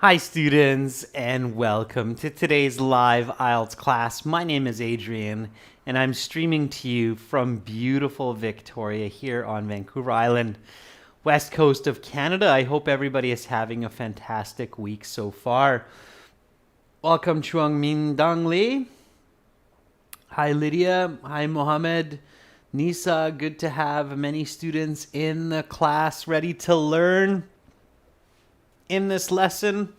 Hi students, and welcome to today's live IELTS class. My name is Adrian and I'm streaming to you from beautiful Victoria here on Vancouver Island, west coast of Canada. I hope everybody is having a fantastic week so far. Welcome Chuang Min Dang Lee. Hi Lydia. Hi Mohammed. Nisa, good to have many students in the class ready to learn. In this lesson,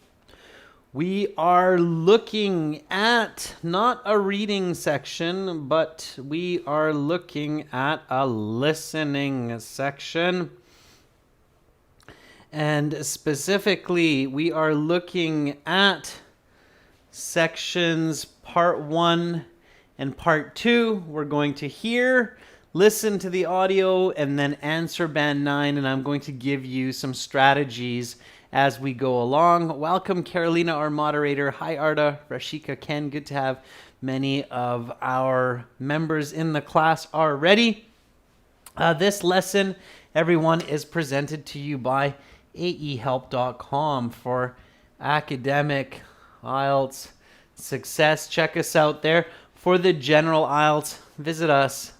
we are looking at not a reading section, but we are looking at a listening section. And specifically, we are looking at sections part 1 and part 2. We're going to hear, listen to the audio, and then answer band 9. And I'm going to give you some strategies as we go along. Welcome, Carolina, our moderator. Hi, Arda, Rashika, Ken. Good to have many of our members in the class already. This lesson, everyone, is presented to you by aehelp.com for academic IELTS success. Check us out there. For the general IELTS, visit us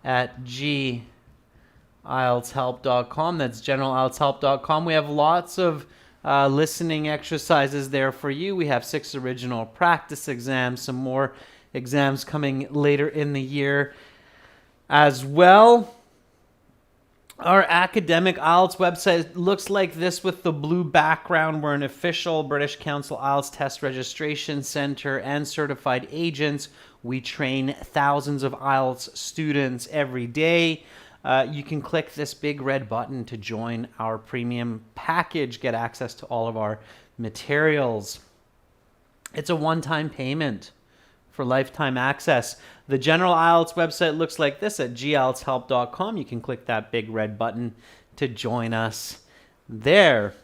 at IELTShelp.com. That's generalieltshelp.com. We have lots of listening exercises there for you. We have 6 original practice exams, some more exams coming later in the year as well. Our academic IELTS website looks like this with the blue background. We're an official British Council IELTS test registration center and certified agents. We train thousands of IELTS students every day. You can click this big red button to join our premium package, get access to all of our materials. It's a one-time payment for lifetime access. The general IELTS website looks like this at gieltshelp.com. You can click that big red button to join us there.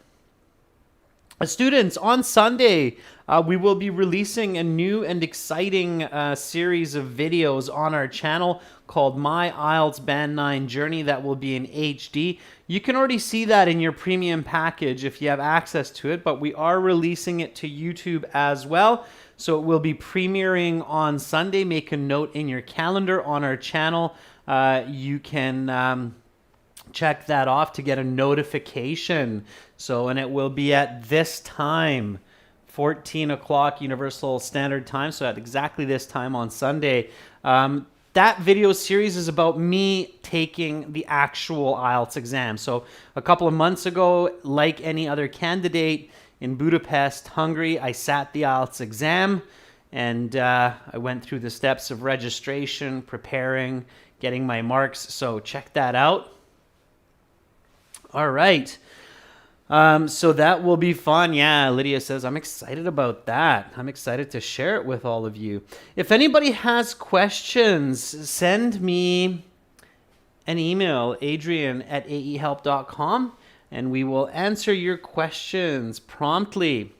Students, on Sunday, we will be releasing a new and exciting series of videos on our channel called My IELTS Band 9 Journey that will be in HD. You can already see that in your premium package if you have access to it, but we are releasing it to YouTube as well. So it will be premiering on Sunday. Make a note in your calendar on our channel. You can check that off to get a notification. And it will be at this time, 14 o'clock Universal Standard Time. So at exactly this time on Sunday. That video series is about me taking the actual IELTS exam. So a couple of months ago, like any other candidate in Budapest, Hungary, I sat the IELTS exam and I went through the steps of registration, preparing, getting my marks. So check that out. All right. So that will be fun. Yeah, Lydia says, I'm excited about that. I'm excited to share it with all of you. If anybody has questions, send me an email, adrian@aehelp.com, and we will answer your questions promptly.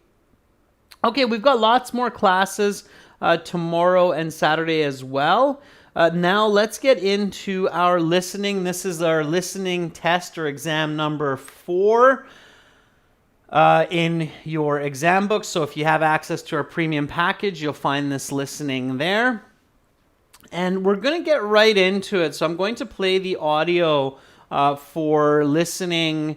Okay, we've got lots more classes tomorrow and Saturday as well. Now let's get into our listening. This is our listening test or exam number 4. In your exam book. So if you have access to our premium package, you'll find this listening there. And we're going to get right into it. So I'm going to play the audio for listening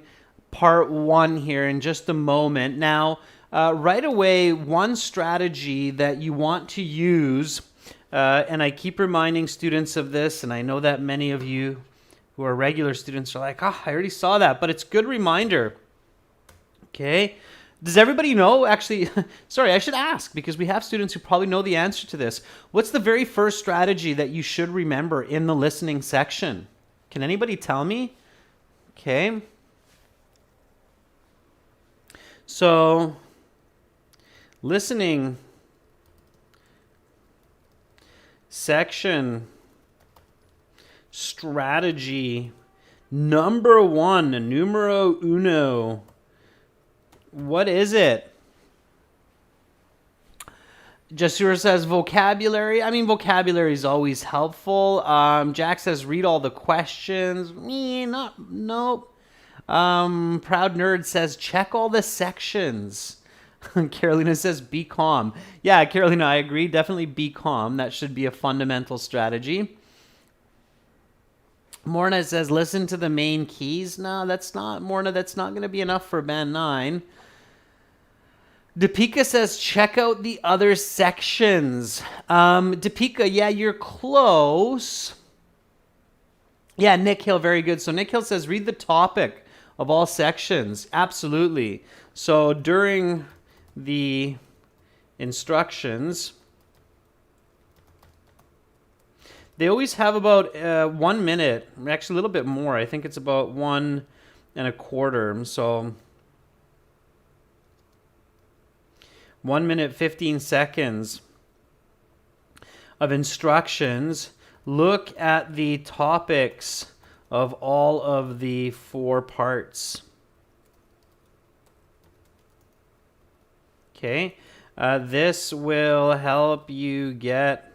part 1 here in just a moment. Now, right away, one strategy that you want to use, and I keep reminding students of this, and I know that many of you who are regular students are like, oh, I already saw that, but it's a good reminder. Okay, does everybody know, actually, sorry, I should ask because we have students who probably know the answer to this. What's the very first strategy that you should remember in the listening section? Can anybody tell me? Okay. So, listening section strategy number 1, numero uno. What is it? Jasur says vocabulary. I mean, vocabulary is always helpful. Jack says read all the questions. Nope. Proud Nerd says check all the sections. Carolina says, be calm. Yeah, Carolina, I agree. Definitely be calm. That should be a fundamental strategy. Morna says, listen to the main keys. No, that's not, Morna, that's not going to be enough for Band 9. Deepika says, check out the other sections. Deepika, yeah, you're close. Yeah, Nick Hill, very good. So Nick Hill says, read the topic of all sections. Absolutely. So during the instructions, they always have about 1 minute, actually a little bit more. I think it's about 1.25. So 1 minute, 15 seconds of instructions. Look at the topics of all of the 4 parts. Okay, this will help you get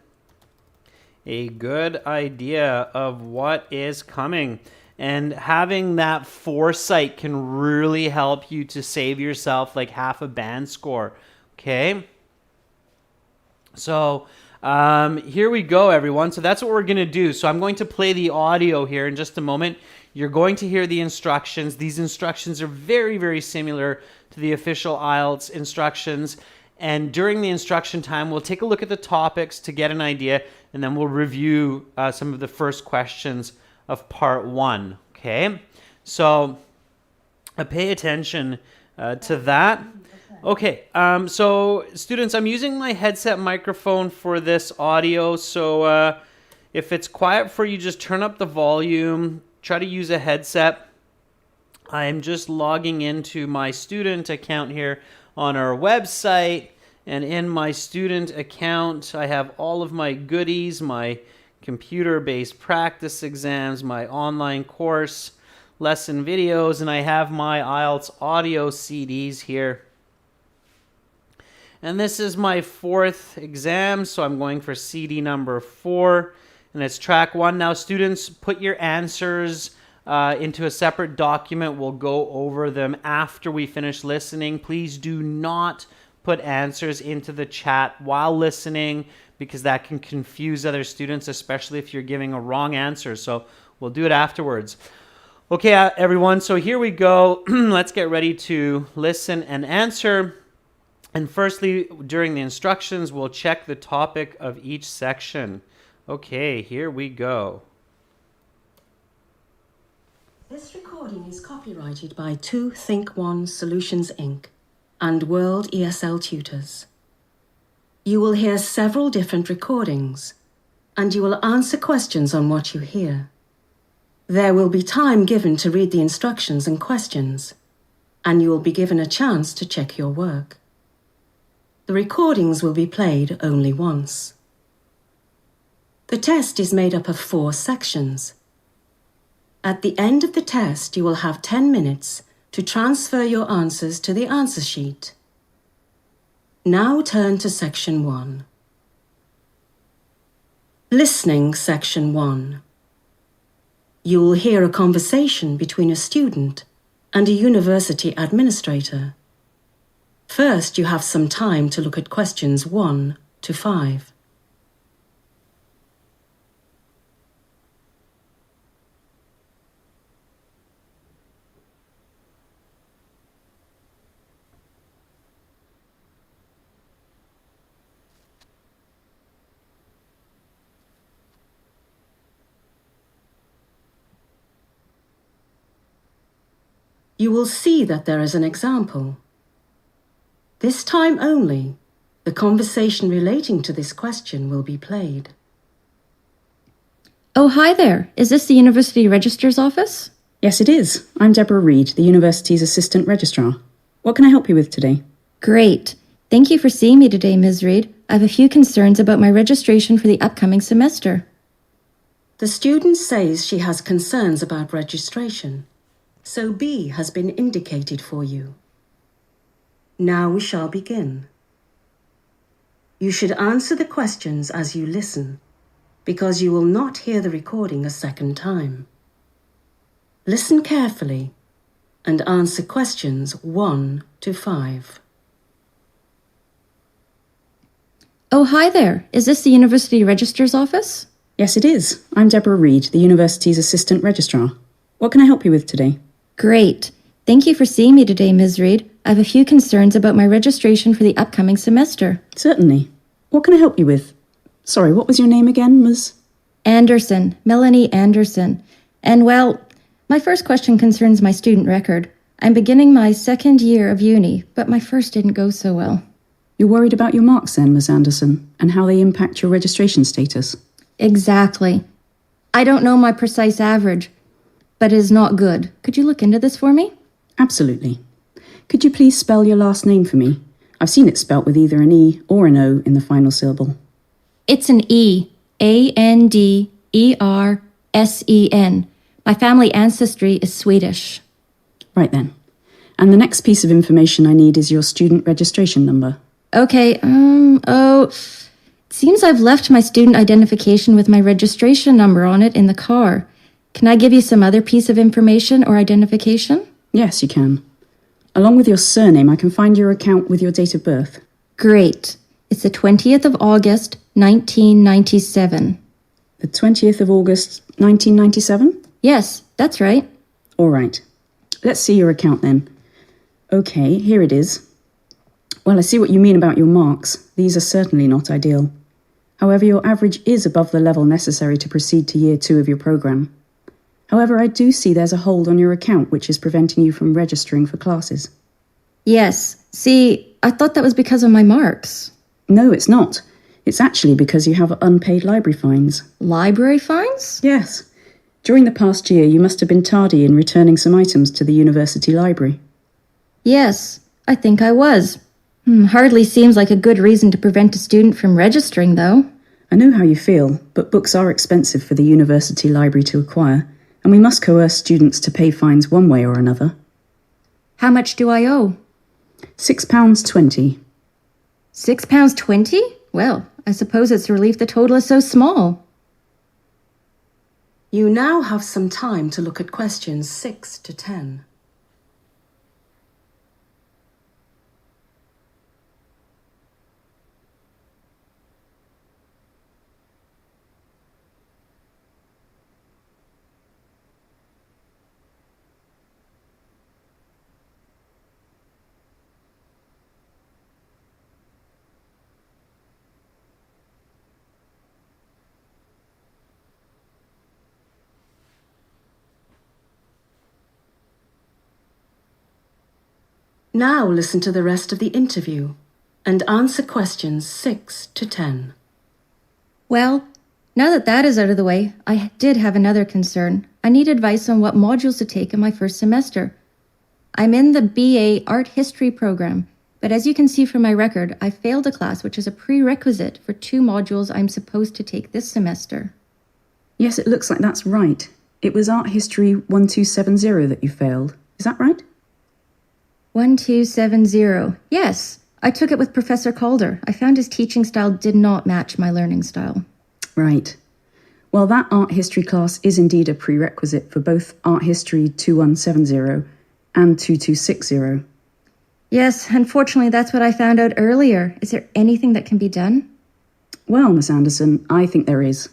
a good idea of what is coming. And having that foresight can really help you to save yourself like half a band score. Okay, so here we go, everyone. So that's what we're going to do. So I'm going to play the audio here in just a moment. You're going to hear the instructions. These instructions are very, very similar to the official IELTS instructions. And during the instruction time, we'll take a look at the topics to get an idea, and then we'll review some of the first questions of part 1. Okay, so pay attention to that. Okay, so students, I'm using my headset microphone for this audio. So if it's quiet for you, just turn up the volume. Try to use a headset. I'm just logging into my student account here on our website. And in my student account, I have all of my goodies, my computer-based practice exams, my online course, lesson videos, and I have my IELTS audio CDs here. And this is my 4th exam, so I'm going for CD number 4, and it's track 1. Now, students, put your answers into a separate document. We'll go over them after we finish listening. Please do not put answers into the chat while listening, because that can confuse other students, especially if you're giving a wrong answer. So we'll do it afterwards. Okay, everyone, so here we go. Let's get ready to listen and answer. And firstly, during the instructions, we'll check the topic of each section. Okay, here we go. This recording is copyrighted by 2Think1 Solutions Inc. and World ESL Tutors. You will hear several different recordings, and you will answer questions on what you hear. There will be time given to read the instructions and questions, and you will be given a chance to check your work. The recordings will be played only once. The test is made up of 4 sections. At the end of the test, you will have 10 minutes to transfer your answers to the answer sheet. Now turn to section 1. Listening section 1. You will hear a conversation between a student and a university administrator. First, you have some time to look at questions 1 to 5. You will see that there is an example. This time only, the conversation relating to this question will be played. Oh, hi there. Is this the University Registrar's office? Yes, it is. I'm Deborah Reed, the university's assistant registrar. What can I help you with today? Great. Thank you for seeing me today, Ms. Reed. I have a few concerns about my registration for the upcoming semester. The student says she has concerns about registration, so B has been indicated for you. Now we shall begin. You should answer the questions as you listen, because you will not hear the recording a second time. Listen carefully and answer questions 1 to 5. Oh, hi there. Is this the University Registrar's office? Yes, it is. I'm Deborah Reed, the university's assistant registrar. What can I help you with today? Great. Thank you for seeing me today, Ms. Reed. I have a few concerns about my registration for the upcoming semester. Certainly. What can I help you with? Sorry, what was your name again, Ms.? Anderson, Melanie Anderson. And well, my first question concerns my student record. I'm beginning my second year of uni, but my first didn't go so well. You're worried about your marks then, Ms. Anderson, and how they impact your registration status? Exactly. I don't know my precise average, but it is not good. Could you look into this for me? Absolutely. Could you please spell your last name for me? I've seen it spelt with either an E or an O in the final syllable. It's an E. Andersen. My family ancestry is Swedish. Right then. And the next piece of information I need is your student registration number. Okay, it seems I've left my student identification with my registration number on it in the car. Can I give you some other piece of information or identification? Yes, you can. Along with your surname, I can find your account with your date of birth. Great. It's the 20th of August, 1997. The 20th of August, 1997? Yes, that's right. All right. Let's see your account then. Okay, here it is. Well, I see what you mean about your marks. These are certainly not ideal. However, your average is above the level necessary to proceed to year 2 of your programme. However, I do see there's a hold on your account which is preventing you from registering for classes. Yes. See, I thought that was because of my marks. No, it's not. It's actually because you have unpaid library fines. Library fines? Yes. During the past year, you must have been tardy in returning some items to the university library. Yes, I think I was. Hardly seems like a good reason to prevent a student from registering, though. I know how you feel, but books are expensive for the university library to acquire, and we must coerce students to pay fines one way or another. How much do I owe? £6.20. £6.20? Well, I suppose it's a relief the total is so small. You now have some time to look at questions 6 to 10. Now listen to the rest of the interview and answer questions 6 to 10. Well, now that that is out of the way, I did have another concern. I need advice on what modules to take in my first semester. I'm in the BA Art History program, but as you can see from my record, I failed a class which is a prerequisite for 2 modules I'm supposed to take this semester. Yes, it looks like that's right. It was Art History 1270 that you failed. Is that right? 1270. Yes, I took it with Professor Calder. I found his teaching style did not match my learning style. Right. Well, that art history class is indeed a prerequisite for both Art History 2170 and 2260. Yes, unfortunately, that's what I found out earlier. Is there anything that can be done? Well, Miss Anderson, I think there is.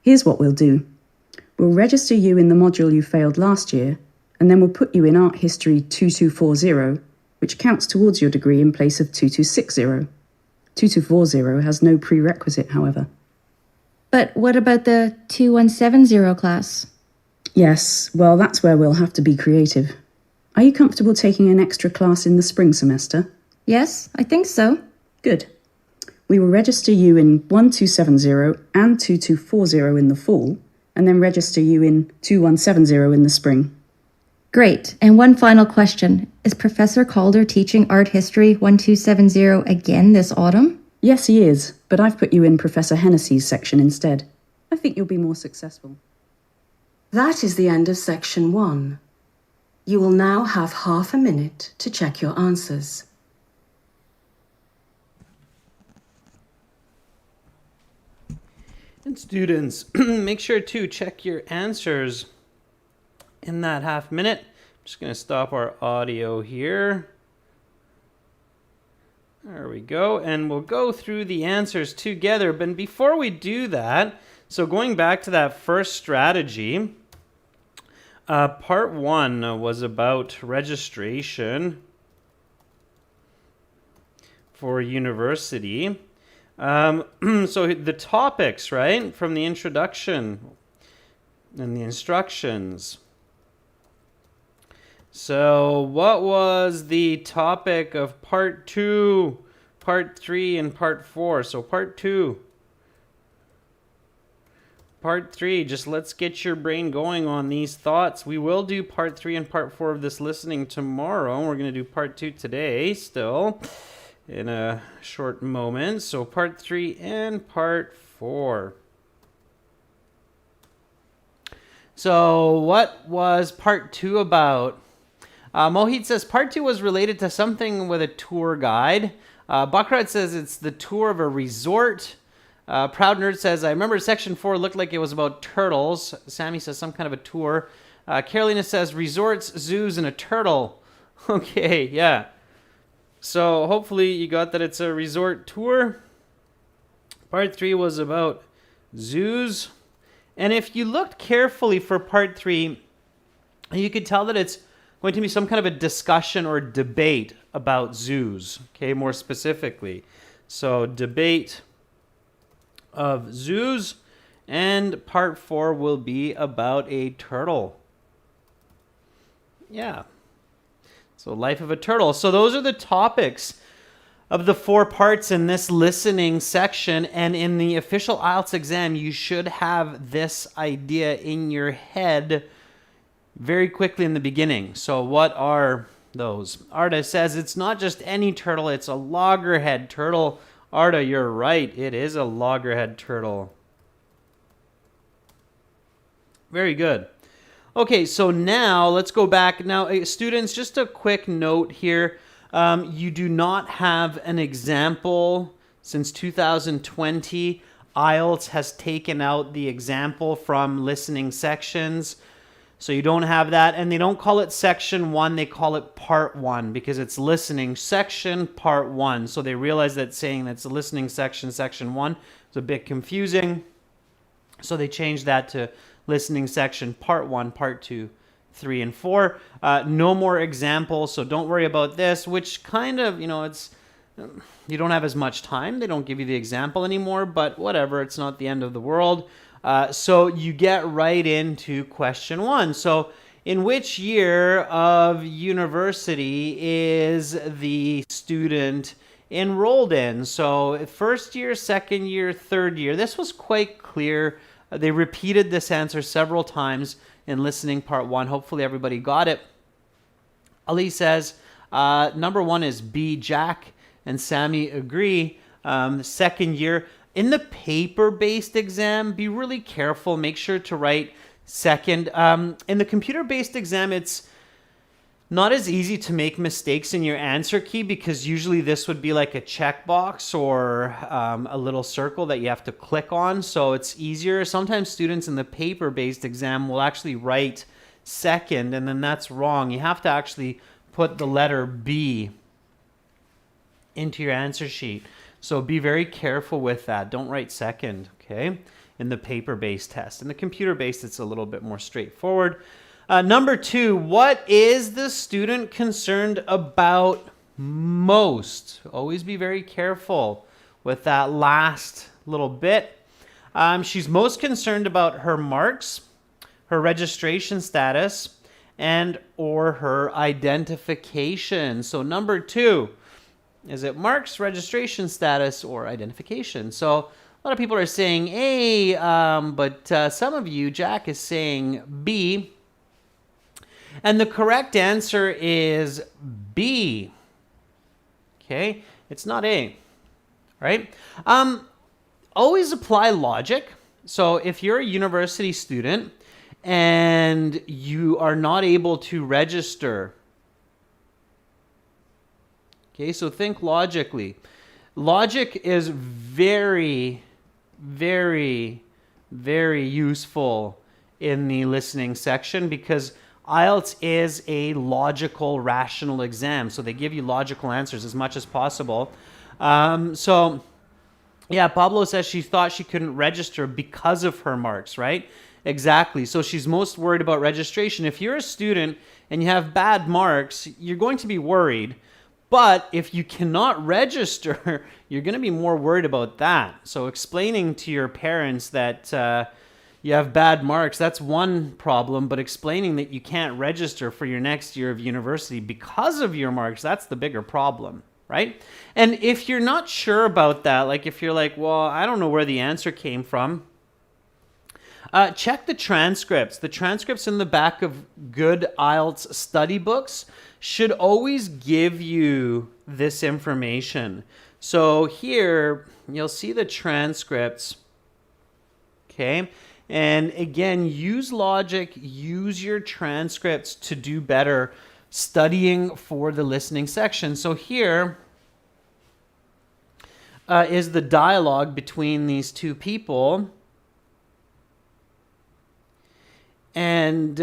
Here's what we'll do. We'll register you in the module you failed last year, and then we'll put you in Art History 2240, which counts towards your degree in place of 2260. 2240 has no prerequisite, however. But what about the 2170 class? Yes, well, that's where we'll have to be creative. Are you comfortable taking an extra class in the spring semester? Yes, I think so. Good. We will register you in 1270 and 2240 in the fall, and then register you in 2170 in the spring. Great. And one final question. Is Professor Calder teaching Art History 1270 again this autumn? Yes, he is, but I've put you in Professor Hennessy's section instead. I think you'll be more successful. That is the end of section 1. You will now have half a minute to check your answers. And students, make sure to check your answers in that half minute. I'm just going to stop our audio here. There we go. And we'll go through the answers together. But before we do that, so going back to that first strategy, part 1 was about registration for university. So the topics, right, from the introduction and the instructions. So what was the topic of part 2, part 3, and part 4? So part 2. Part 3, just let's get your brain going on these thoughts. We will do part 3 and part 4 of this listening tomorrow. We're going to do part 2 today still in a short moment. So part 3 and part 4. So what was part 2 about? Mohit says part 2 was related to something with a tour guide. Bakrat says it's the tour of a resort. Proud Nerd says, I remember section 4 looked like it was about turtles. Sammy says some kind of a tour. Carolina says resorts, zoos, and a turtle. Okay, yeah. So hopefully you got that it's a resort tour. Part 3 was about zoos. And if you looked carefully for part 3, you could tell that it's going to be some kind of a discussion or debate about zoos, okay, more specifically. So debate of zoos, and part 4 will be about a turtle. Yeah. So life of a turtle. So those are the topics of the 4 parts in this listening section, and in the official IELTS exam, you should have this idea in your head very quickly in the beginning. So what are those? Arda says it's not just any turtle, it's a loggerhead turtle. Arda, you're right. It is a loggerhead turtle. Very good. Okay, so now let's go back. Now, students, just a quick note here. You do not have an example since 2020. IELTS has taken out the example from listening sections. So you don't have that, and they don't call it section 1, they call it part 1, because it's listening section part 1. So they realize that saying that's a listening section, section 1, is a bit confusing. So they changed that to listening section part 1, part 2, 3, and 4. No more examples, so don't worry about this, which kind of, it's, you don't have as much time. They don't give you the example anymore, but whatever, it's not the end of the world. So you get right into question 1. So in which year of university is the student enrolled in? So first year, second year, third year. This was quite clear. They repeated this answer several times in listening part 1. Hopefully everybody got it. Ali says number 1 is B. Jack and Sammy agree. Second year. In the paper-based exam, be really careful. Make sure to write second. In the computer-based exam, it's not as easy to make mistakes in your answer key, because usually this would be like a checkbox or a little circle that you have to click on, so it's easier. Sometimes students in the paper-based exam will actually write second, and then that's wrong. You have to actually put the letter B into your answer sheet. So be very careful with that. Don't write second, okay, in the paper-based test. In the computer-based, it's a little bit more straightforward. Number 2, what is the student concerned about most? Always be very careful with that last little bit. She's most concerned about her marks, her registration status, and or her identification. So number 2, is it marks, registration status, or identification? So a lot of people are saying A, but some of you, Jack, is saying B. And the correct answer is B. Okay, it's not A, right? Always apply logic. So if you're a university student and you are not able to register, okay, so think logically. Logic is very, very, very useful in the listening section, because IELTS is a logical, rational exam. So they give you logical answers as much as possible. So yeah, Pablo says she thought she couldn't register because of her marks, right? Exactly. So she's most worried about registration. If you're a student and you have bad marks, you're going to be worried. But if you cannot register, you're going to be more worried about that. So explaining to your parents that you have bad marks, that's one problem. But explaining that you can't register for your next year of university because of your marks, that's the bigger problem, right? And if you're not sure about that, like if you're like, well, I don't know where the answer came from, check the transcripts. The transcripts in the back of good IELTS study books should always give you this information. So here, you'll see the transcripts, okay? And again, use logic, use your transcripts to do better studying for the listening section. So here is the dialogue between these two people. And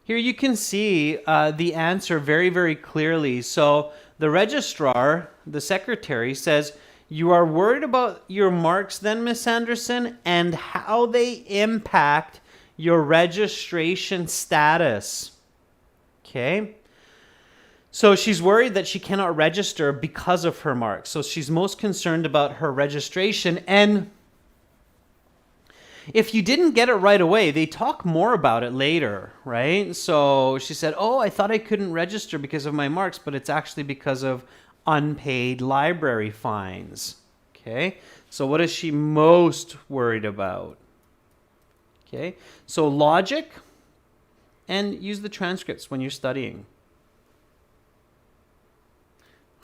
here you can see the answer very, very clearly. So the registrar, the secretary, says, "You are worried about your marks then, Miss Anderson, and how they impact your registration status." Okay. So she's worried that she cannot register because of her marks. So she's most concerned about her registration. And if you didn't get it right away, they talk more about it later, right? So she said, "Oh, I thought I couldn't register because of my marks, but it's actually because of unpaid library fines." Okay, so what is she most worried about? Okay, so logic and use the transcripts when you're studying.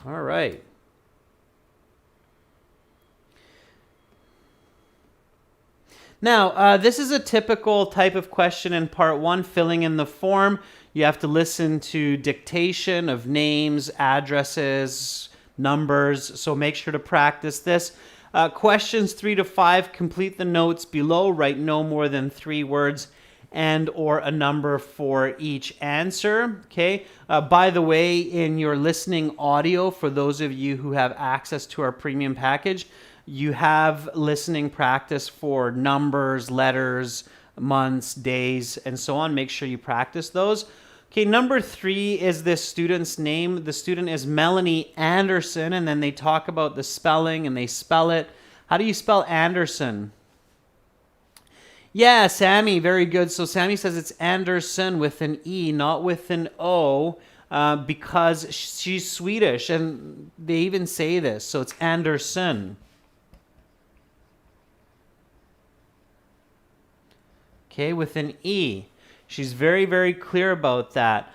All right. Now, this is a typical type of question in part one, filling in the form. You have to listen to dictation of names, addresses, numbers, so make sure to practice this. Questions 3 to 5, complete the notes below, write no more than 3 words and or a number for each answer. Okay. By the way, in your listening audio, for those of you who have access to our premium package, you have listening practice for numbers, letters, months, days, and so on. Make sure you practice those. Okay, number 3 is this student's name. The student is Melanie Anderson, and then they talk about the spelling and they spell it. How do you spell Anderson? Yeah, Sammy, very good. So Sammy says it's Anderson with an E, not with an O, because she's Swedish, and they even say this. So it's Anderson. Okay, with an E. She's very, very clear about that.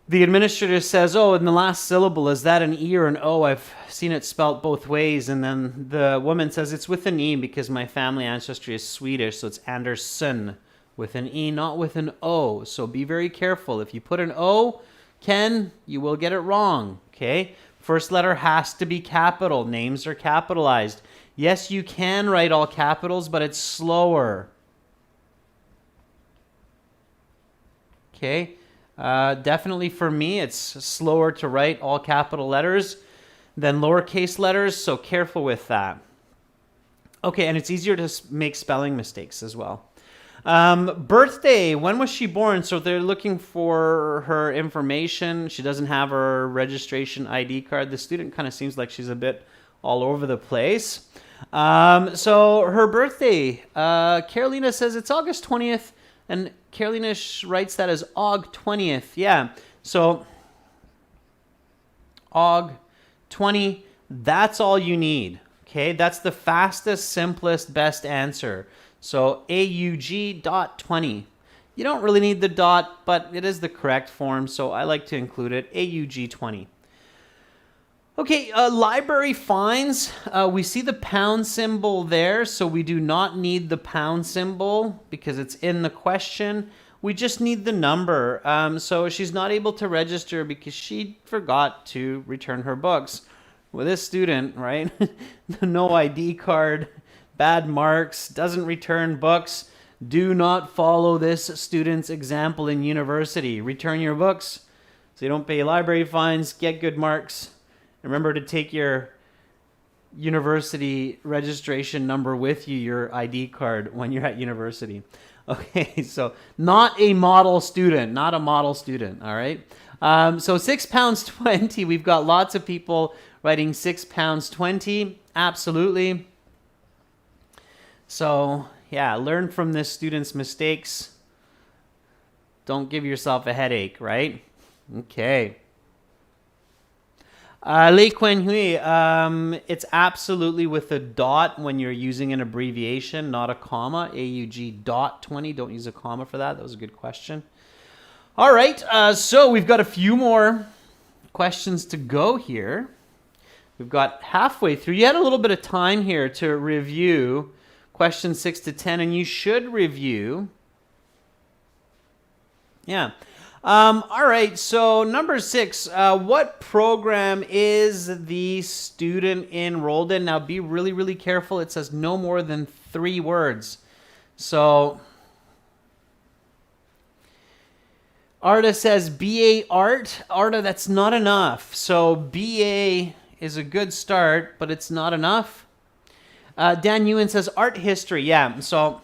The administrator says, "Oh, in the last syllable, is that an E or an O? I've seen it spelt both ways." And then the woman says, "It's with an E because my family ancestry is Swedish, so it's Anderson with an E, not with an O. So be very careful. If you put an O, Ken, you will get it wrong, okay? First letter has to be capital. Names are capitalized. Yes, you can write all capitals, but it's slower. Okay? Definitely for me, it's slower to write all capital letters than lowercase letters, so careful with that. Okay, and it's easier to make spelling mistakes as well. Birthday, when was she born? So they're looking for her information. She doesn't have her registration ID card. The student kind of seems like she's a bit all over the place. So her birthday, Carolina says it's August 20th, and Carolina writes that as Aug 20th. Yeah, so Aug 20, that's all you need. Okay, that's the fastest, simplest, best answer. So AUG.20. You don't really need the dot, but it is the correct form, so I like to include it, AUG20. Okay, library fines. We see the pound symbol there, so we do not need the pound symbol because it's in the question. We just need the number. So she's not able to register because she forgot to return her books. Well, this student, right? No ID card, bad marks, doesn't return books. Do not follow this student's example in university. Return your books. So you don't pay library fines, get good marks. Remember to take your university registration number with you, your ID card, when you're at university. Okay, so not a model student, not a model student, all right? So £6.20, we've got lots of people writing £6.20, absolutely. So yeah, learn from this student's mistakes. Don't give yourself a headache, right? Okay. Lei Quen Hui, it's absolutely with a dot when you're using an abbreviation, not a comma. AUG dot 20. Don't use a comma for that. That was a good question. All right. So we've got a few more questions to go here. We've got halfway through. You had a little bit of time here to review questions 6 to 10, and you should review. Yeah. All right, so number 6, what program is the student enrolled in? Now be really, really careful. It says no more than 3 words. So Arda says BA Art. Arda, that's not enough. So BA is a good start, but it's not enough. Dan Ewan says Art History. Yeah, so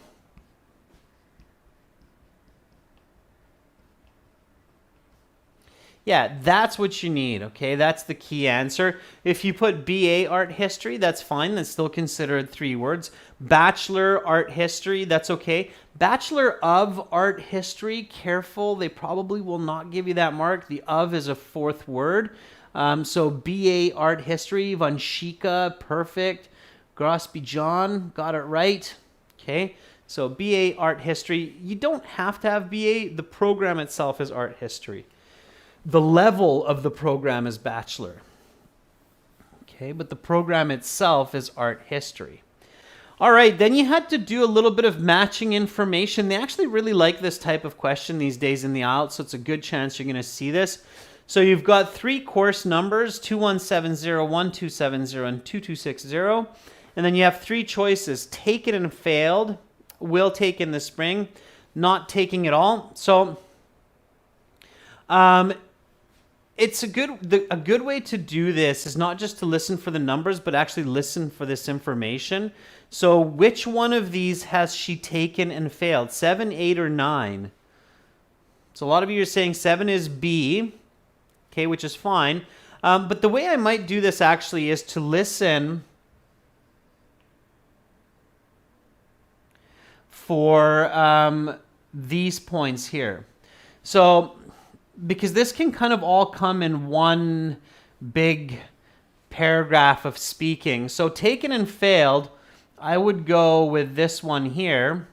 yeah, that's what you need, okay? That's the key answer. If you put BA Art History, that's fine. That's still considered 3 words. Bachelor Art History, that's okay. Bachelor of Art History, careful. They probably will not give you that mark. The of is a 4th word. So BA Art History, Vanshika, perfect. Grosby John, got it right. Okay, so BA Art History. You don't have to have BA. The program itself is Art History. The level of the program is Bachelor. Okay, but the program itself is Art History. All right, then you had to do a little bit of matching information. They actually really like this type of question these days in the IELTS, so it's a good chance you're going to see this. So you've got 3 course numbers, 2170, 1270, and 2260. And then you have 3 choices, taken and failed, will take in the spring, not taking at all. So it's a good way to do this is not just to listen for the numbers, but actually listen for this information. So which one of these has she taken and failed? 7, 8, or 9? So a lot of you are saying 7 is B, okay, which is fine. But the way I might do this actually is to listen for these points here. So because this can kind of all come in one big paragraph of speaking. So taken and failed, I would go with this one here.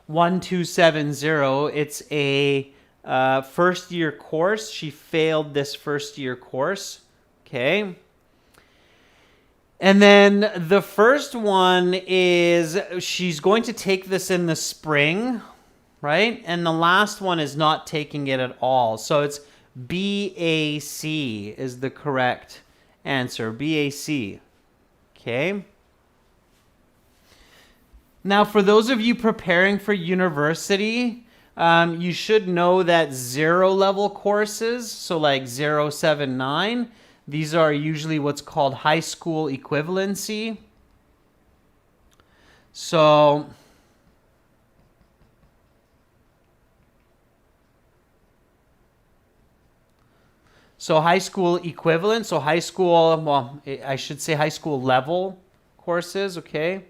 1270. It's a first year course. She failed this first year course. Okay. And then the first one is she's going to take this in the spring, right? And the last one is not taking it at all. So it's BAC is the correct answer. BAC. Okay. Now, for those of you preparing for university, you should know that 0 level courses, so like 079, these are usually what's called high school equivalency. So high school equivalent, so high school, well, I should say high school level courses, okay?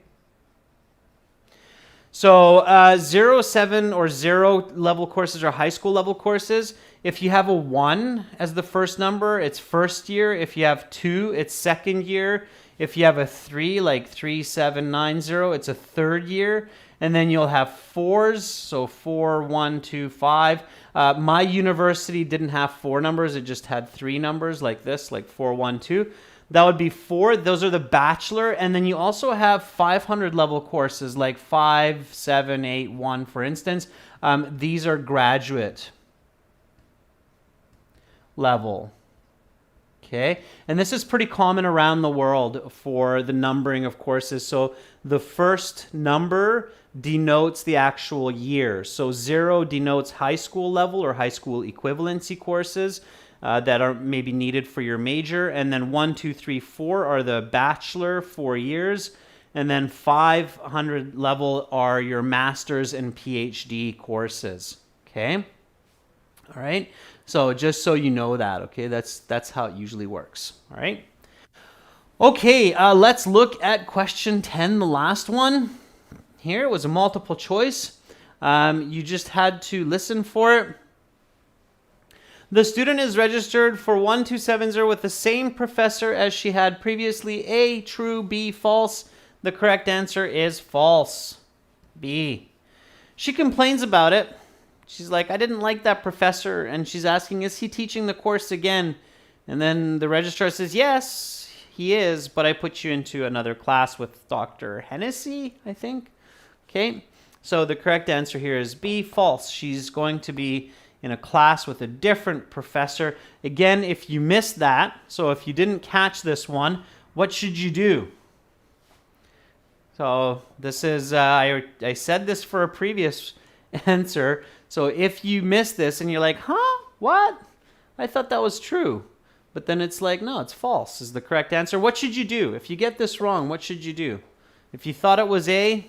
So 07 or 0 level courses are high school level courses. If you have a 1 as the first number, it's first year. If you have 2, it's second year. If you have a 3, like 3790, it's a third year. And then you'll have 4s, so 4, 1, 2, 5. My university didn't have 4 numbers, it just had 3 numbers like this, like 4, 1, 2. That would be 4. Those are the bachelor. And then you also have 500 level courses like 5, 7, 8, 1, for instance. These are graduate level. Okay, and this is pretty common around the world for the numbering of courses. So the first number denotes the actual year. So 0 denotes high school level or high school equivalency courses that are maybe needed for your major. And then 1, 2, 3, 4 are the bachelor 4 years. And then 500 level are your master's and PhD courses. Okay. All right. So just so you know that, okay, that's how it usually works. All right. Okay, let's look at question 10, the last one. Here it was a multiple choice. You just had to listen for it. The student is registered for 1270 with the same professor as she had previously. A, true, B, false. The correct answer is false. B. She complains about it. She's like, I didn't like that professor. And she's asking, is he teaching the course again? And then the registrar says, yes, he is, but I put you into another class with Dr. Hennessy, I think. Okay, so the correct answer here is B, false. She's going to be in a class with a different professor. Again, if you missed that, so if you didn't catch this one, what should you do? So this is, I said this for a previous answer. So if you miss this and you're like, huh, what? I thought that was true. But then it's like, no, it's false is the correct answer. What should you do? If you get this wrong, what should you do? If you thought it was A,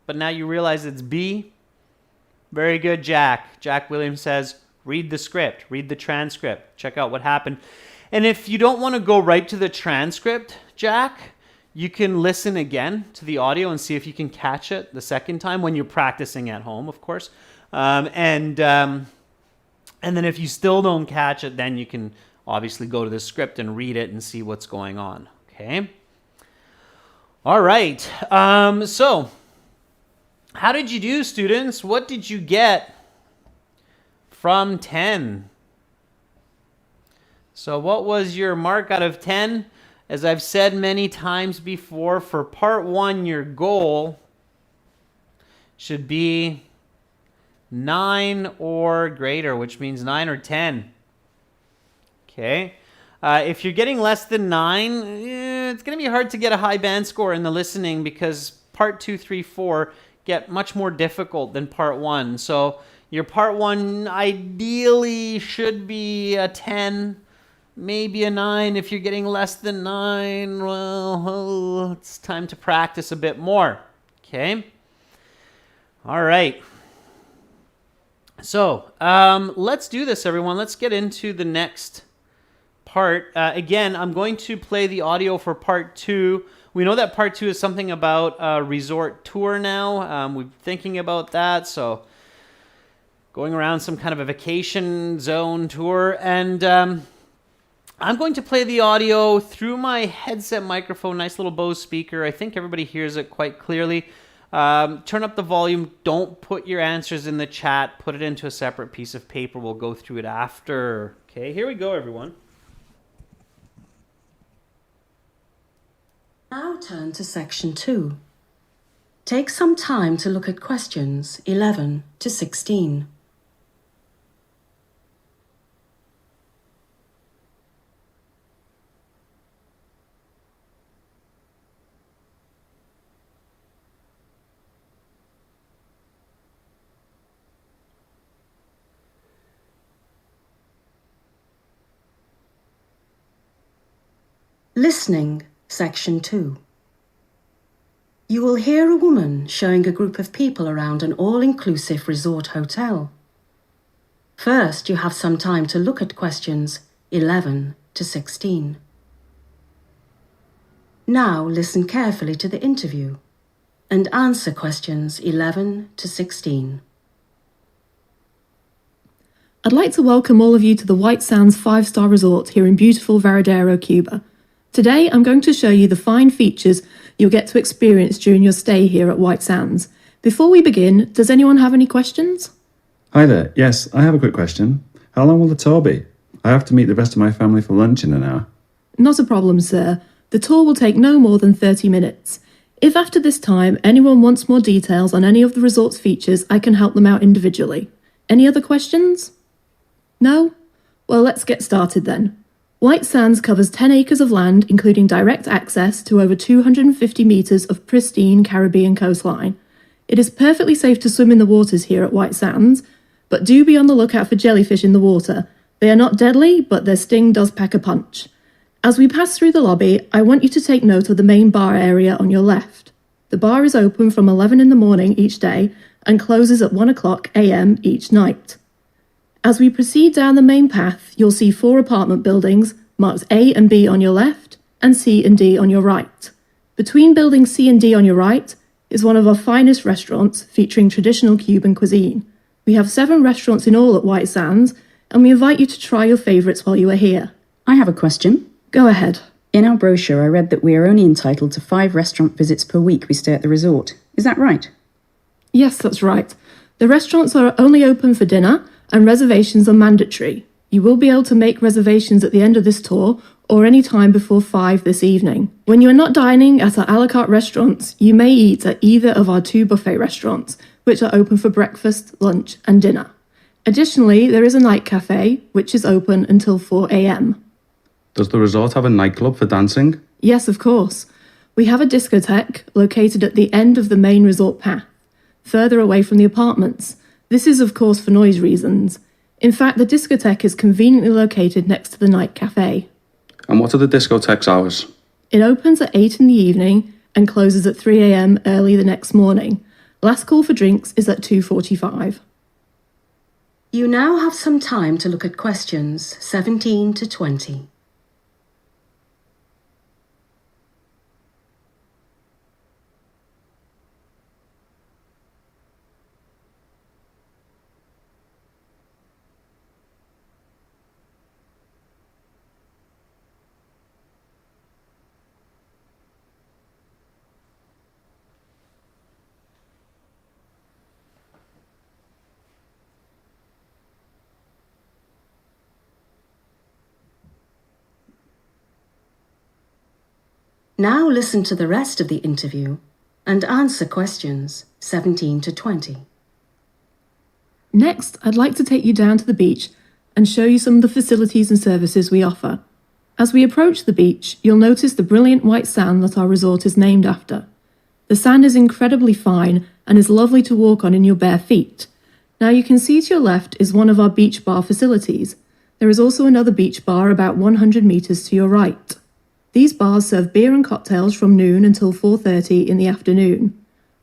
but now you realize it's B, very good, Jack. Jack Williams says, read the script, read the transcript, check out what happened. And if you don't want to go right to the transcript, Jack, you can listen again to the audio and see if you can catch it the second time when you're practicing at home, of course. And then if you still don't catch it, then you can obviously go to the script and read it and see what's going on. Okay. All right. So how did you do, students? What did you get from 10? So what was your mark out of 10? As I've said many times before, for part 1, your goal should be 9 or greater, which means 9 or 10. Okay. If you're getting less than 9, it's going to be hard to get a high band score in the listening because part 2, 3, 4 get much more difficult than part 1. So your part 1 ideally should be a 10, maybe a 9. If you're getting less than 9, well, it's time to practice a bit more. Okay. All right. So let's do this, everyone. Let's get into the next part. Again, I'm going to play the audio for part 2. We know that part 2 is something about a resort tour now. We're thinking about that. So going around some kind of a vacation zone tour. And I'm going to play the audio through my headset microphone, nice little Bose speaker. I think everybody hears it quite clearly. Turn up the volume. Don't put your answers in the chat. Put it into a separate piece of paper. We'll go through it after. Okay, here we go, everyone. Now turn to section 2. Take some time to look at questions 11 to 16. Listening, section 2. You will hear a woman showing a group of people around an all-inclusive resort hotel. First, you have some time to look at questions 11 to 16. Now listen carefully to the interview and answer questions 11 to 16. I'd like to welcome all of you to the White Sands 5-star resort here in beautiful Varadero, Cuba. Today, I'm going to show you the fine features you'll get to experience during your stay here at White Sands. Before we begin, does anyone have any questions? Hi there. Yes, I have a quick question. How long will the tour be? I have to meet the rest of my family for lunch in an hour. Not a problem, sir. The tour will take no more than 30 minutes. If after this time anyone wants more details on any of the resort's features, I can help them out individually. Any other questions? No? Well, let's get started then. White Sands covers 10 acres of land, including direct access to over 250 metres of pristine Caribbean coastline. It is perfectly safe to swim in the waters here at White Sands, but do be on the lookout for jellyfish in the water. They are not deadly, but their sting does pack a punch. As we pass through the lobby, I want you to take note of the main bar area on your left. The bar is open from 11 in the morning each day and closes at 1 o'clock a.m. each night. As we proceed down the main path, you'll see 4 apartment buildings marked A and B on your left and C and D on your right. Between buildings C and D on your right is one of our finest restaurants featuring traditional Cuban cuisine. We have 7 restaurants in all at White Sands, and we invite you to try your favourites while you are here. I have a question. Go ahead. In our brochure, I read that we are only entitled to 5 restaurant visits per week we stay at the resort. Is that right? Yes, that's right. The restaurants are only open for dinner, and reservations are mandatory. You will be able to make reservations at the end of this tour or any time before 5 this evening. When you are not dining at our a la carte restaurants, you may eat at either of our 2 buffet restaurants, which are open for breakfast, lunch, and dinner. Additionally, there is a night cafe, which is open until 4 a.m. Does the resort have a nightclub for dancing? Yes, of course. We have a discotheque located at the end of the main resort path, further away from the apartments. This is, of course, for noise reasons. In fact, the discotheque is conveniently located next to the night cafe. And what are the discotheque's hours? It opens at 8 in the evening and closes at 3 a.m. early the next morning. Last call for drinks is at 2:45. You now have some time to look at questions 17 to 20. Now listen to the rest of the interview and answer questions 17 to 20. Next, I'd like to take you down to the beach and show you some of the facilities and services we offer. As we approach the beach, you'll notice the brilliant white sand that our resort is named after. The sand is incredibly fine and is lovely to walk on in your bare feet. Now you can see to your left is one of our beach bar facilities. There is also another beach bar about 100 metres to your right. These bars serve beer and cocktails from noon until 4:30 in the afternoon.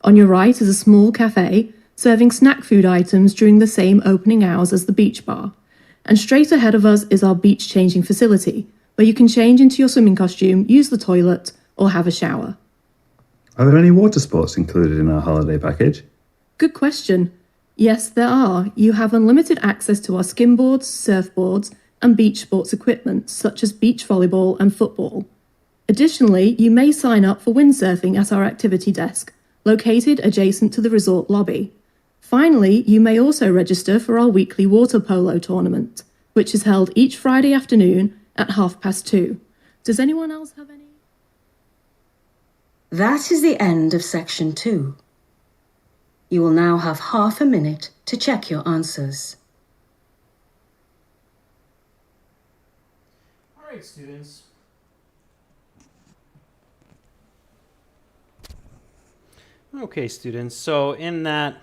On your right is a small cafe serving snack food items during the same opening hours as the beach bar. And straight ahead of us is our beach changing facility, where you can change into your swimming costume, use the toilet, or have a shower. Are there any water sports included in our holiday package? Good question. Yes, there are. You have unlimited access to our skimboards, surfboards, and beach sports equipment, such as beach volleyball and football. Additionally, you may sign up for windsurfing at our activity desk, located adjacent to the resort lobby. Finally, you may also register for our weekly water polo tournament, which is held each Friday afternoon at 2:30. Does anyone else have any? That is the end of section 2. You will now have half a minute to check your answers. All right, students. Okay, students, so in that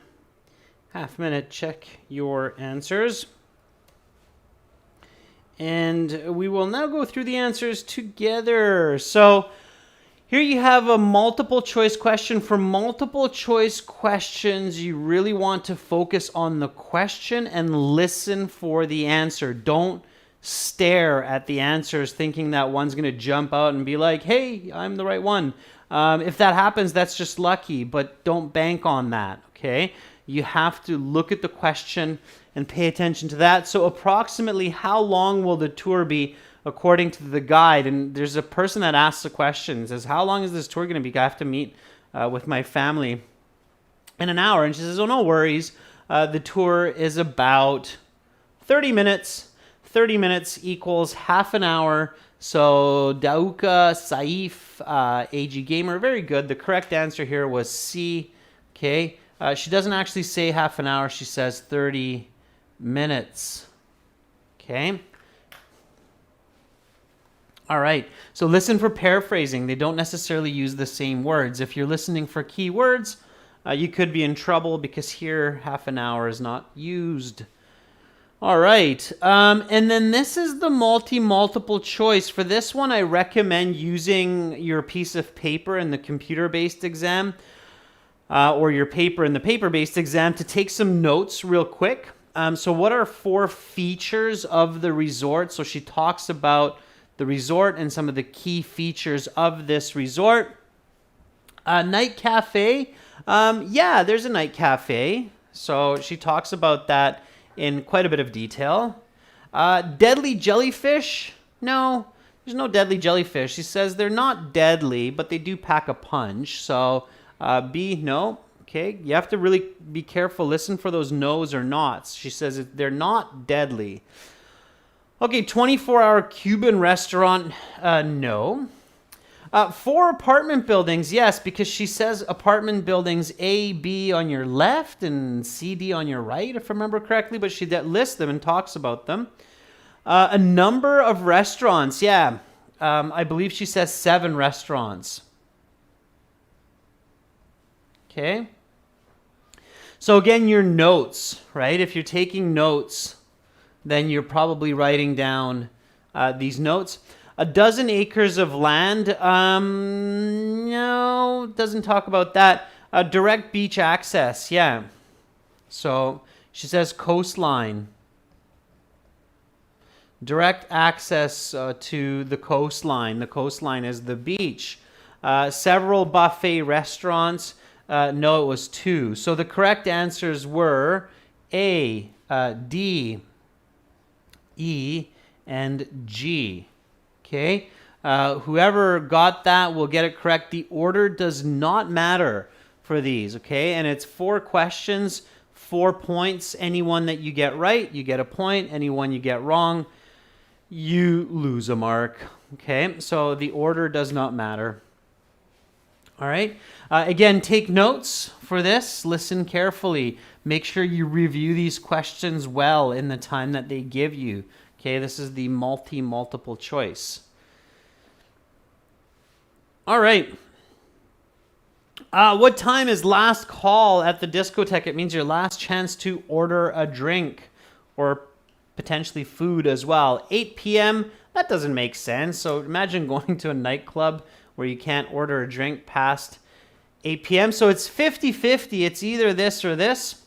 half minute, check your answers. And we will now go through the answers together. So here you have a multiple choice question. For multiple choice questions, you really want to focus on the question and listen for the answer. Don't stare at the answers thinking that one's going to jump out and be like, hey, I'm the right one. If that happens, that's just lucky, but don't bank on that, okay? You have to look at the question and pay attention to that. So approximately how long will the tour be according to the guide? And there's a person that asks the question, says, how long is this tour going to be? I have to meet with my family in an hour. And she says, oh, no worries. The tour is about 30 minutes. 30 minutes equals half an hour. So Dauka, Saif, AG Gamer, very good. The correct answer here was C. Okay. She doesn't actually say half an hour. She says 30 minutes. Okay. All right. So listen for paraphrasing. They don't necessarily use the same words. If you're listening for key words, you could be in trouble because here half an hour is not used. All right. And then this is the multiple choice. For this one, I recommend using your piece of paper in the computer-based exam or your paper in the paper-based exam to take some notes real quick. So what are 4 features of the resort? So she talks about the resort and some of the key features of this resort. Night cafe. Yeah, there's a night cafe. So she talks about that in quite a bit of detail. Deadly jellyfish. No, there's no deadly jellyfish. She says they're not deadly, but they do pack a punch. So B, no. Okay, you have to really be careful. Listen for those no's or nots. She says they're not deadly. Okay, 24-hour Cuban restaurant, no. 4 apartment buildings, yes, because she says apartment buildings A, B on your left and C, D on your right, if I remember correctly, but she lists them and talks about them. A number of restaurants, yeah. I believe she says 7 restaurants. Okay. So again, your notes, right? If you're taking notes, then you're probably writing down these notes. A dozen acres of land, no, doesn't talk about that. Direct beach access, yeah. So she says coastline. Direct access to the coastline. The coastline is the beach. Several buffet restaurants. No, it was 2. So the correct answers were A, D, E, and G. Okay? Whoever got that will get it correct. The order does not matter for these, okay? And it's 4 questions, 4 points. Anyone that you get right, you get a point. Anyone you get wrong, you lose a mark, okay? So the order does not matter. All right. Again, take notes for this. Listen carefully. Make sure you review these questions well in the time that they give you. Okay, this is the multiple choice. All right. What time is last call at the discotheque? It means your last chance to order a drink or potentially food as well. 8 p.m., that doesn't make sense. So imagine going to a nightclub where you can't order a drink past 8 p.m. So it's 50-50. It's either this or this.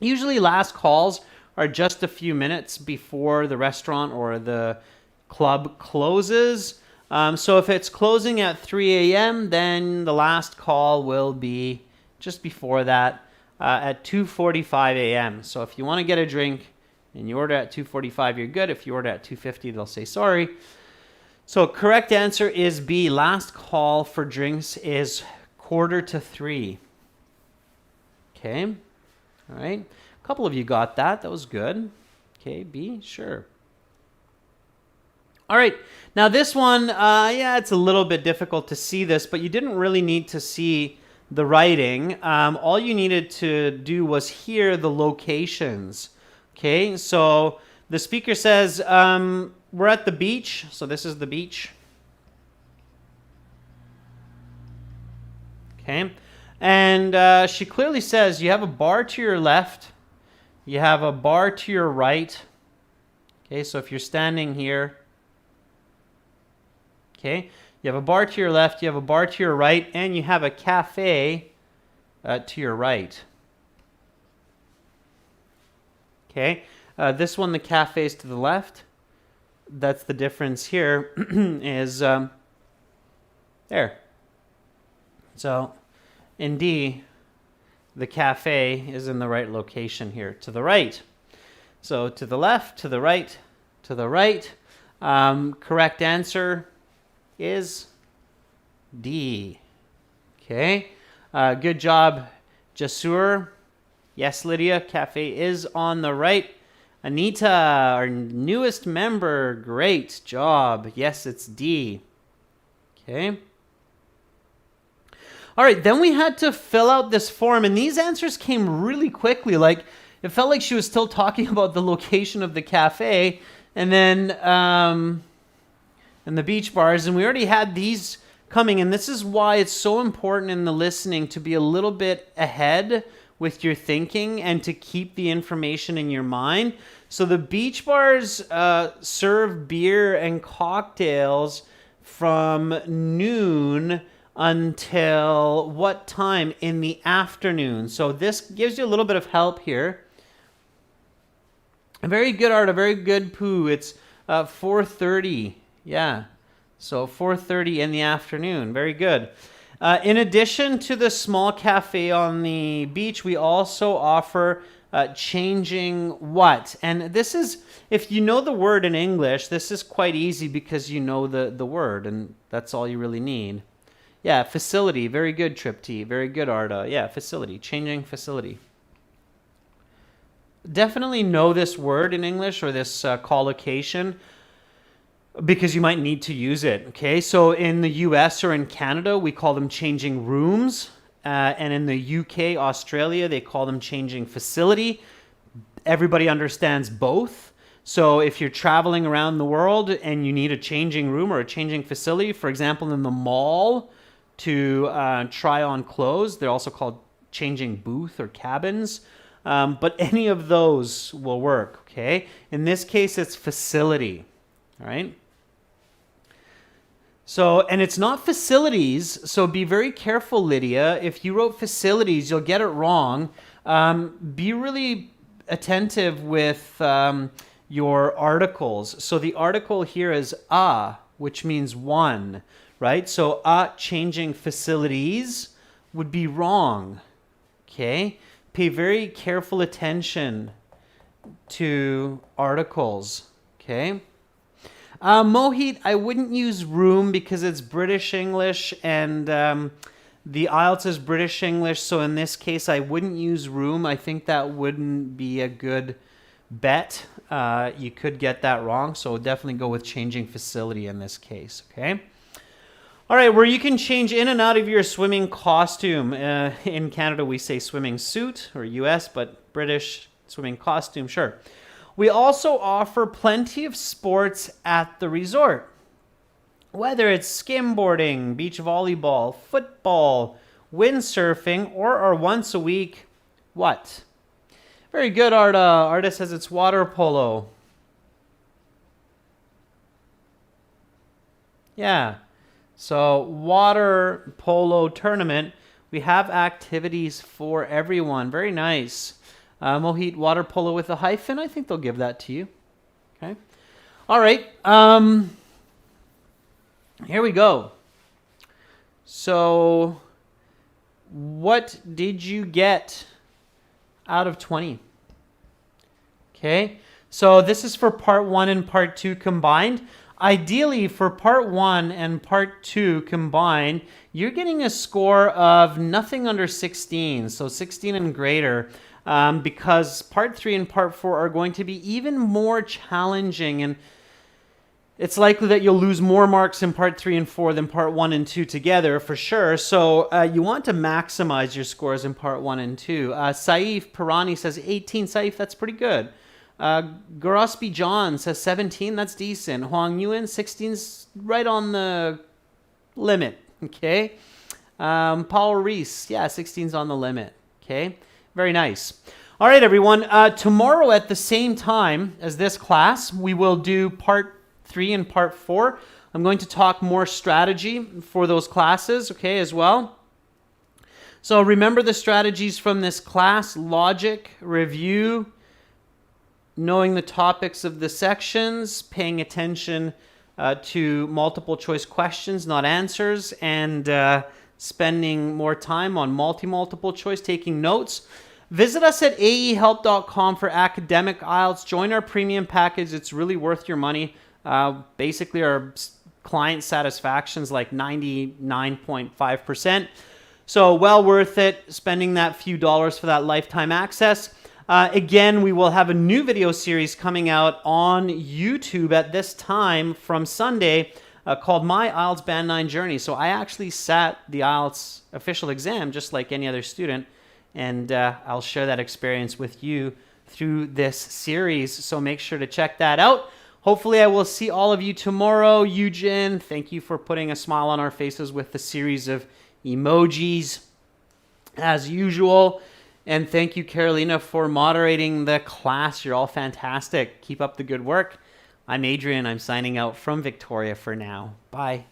Usually last calls are just a few minutes before the restaurant or the club closes. So if it's closing at 3 a.m., then the last call will be just before that at 2:45 a.m. So if you want to get a drink and you order at 2:45, you're good. If you order at 2:50, they'll say sorry. So correct answer is B. Last call for drinks is 2:45. Okay. All right. A couple of you got that. That was good. Okay, B, sure. All right. Now this one, yeah, it's a little bit difficult to see this, but you didn't really need to see the writing. All you needed to do was hear the locations. Okay, so the speaker says, we're at the beach. So this is the beach. Okay. And she clearly says you have a bar to your left. You have a bar to your right. Okay, so if you're standing here, okay, you have a bar to your left, you have a bar to your right, and you have a cafe to your right. Okay, this one, the cafe is to the left. That's the difference here is there. So in D, the cafe is in the right location here, to the right. So to the left, to the right, to the right. Correct answer is D. Okay. Good job, Jasur. Yes, Lydia, cafe is on the right. Anita, our newest member, great job. Yes, it's D. Okay. All right, then we had to fill out this form, and these answers came really quickly. Like, it felt like she was still talking about the location of the cafe, and then and the beach bars, and we already had these coming, and this is why it's so important in the listening to be a little bit ahead with your thinking and to keep the information in your mind. So the beach bars serve beer and cocktails from noon until what time in the afternoon. So this gives you a little bit of help here. A very good, Art, a very good poo. It's 4:30. Yeah. So 4:30 in the afternoon. Very good. In addition to the small cafe on the beach, we also offer changing what? And this is, if you know the word in English, this is quite easy because you know the word, and that's all you really need. Yeah, facility. Very good, Tripty. Very good, Arda. Yeah, facility. Changing facility. Definitely know this word in English or this collocation because you might need to use it. Okay, so in the US or in Canada, we call them changing rooms. And in the UK, Australia, they call them changing facility. Everybody understands both. So if you're traveling around the world and you need a changing room or a changing facility, for example, in the mall to try on clothes, they're also called changing booth or cabins. But any of those will work, okay? In this case, it's facility, all right? So, and it's not facilities, so be very careful, Lydia. If you wrote facilities, you'll get it wrong. Be really attentive with your articles. So the article here is which means one, right? So changing facilities would be wrong, okay? Pay very careful attention to articles, okay? Mohit, I wouldn't use room because it's British English and the IELTS is British English. So in this case, I wouldn't use room. I think that wouldn't be a good bet. You could get that wrong. So definitely go with changing facility in this case, okay? All right, where you can change in and out of your swimming costume. In Canada, we say swimming suit, or US, but British swimming costume, sure. We also offer plenty of sports at the resort. Whether it's skimboarding, beach volleyball, football, windsurfing, or our once a week, what? Very good, Arda. Arda says it's water polo. Yeah. So water polo tournament. We have activities for everyone. Very nice. Mohit, water polo with a hyphen. I think they'll give that to you. Okay. All right. Here we go. So what did you get out of 20? Okay. So this is for part 1 and part 2 combined. Ideally, for part 1 and part 2 combined, you're getting a score of nothing under 16, so 16 and greater, because part 3 and part 4 are going to be even more challenging, and it's likely that you'll lose more marks in part 3 and 4 than part 1 and 2 together, for sure. So you want to maximize your scores in part 1 and 2. Saif Pirani says 18. Saif, that's pretty good. Gorospi John says 17. That's decent. Huang Yuan, 16's right on the limit. Okay. Paul Reese, yeah, 16's on the limit. Okay. Very nice. All right, everyone. Tomorrow at the same time as this class, we will do part 3 and part 4. I'm going to talk more strategy for those classes, okay, as well. So remember the strategies from this class: logic, review, knowing the topics of the sections, paying attention to multiple choice questions, not answers, and spending more time on multiple choice, taking notes. Visit us at aehelp.com for academic IELTS. Join our premium package. It's really worth your money. Basically, our client satisfaction is like 99.5%. So well worth it, spending that few dollars for that lifetime access. Again, we will have a new video series coming out on YouTube at this time from Sunday called My IELTS Band 9 Journey. So I actually sat the IELTS official exam just like any other student, and I'll share that experience with you through this series. So make sure to check that out. Hopefully I will see all of you tomorrow. Eugen, thank you for putting a smile on our faces with the series of emojis as usual. And thank you, Carolina, for moderating the class. You're all fantastic. Keep up the good work. I'm Adrian. I'm signing out from Victoria for now. Bye.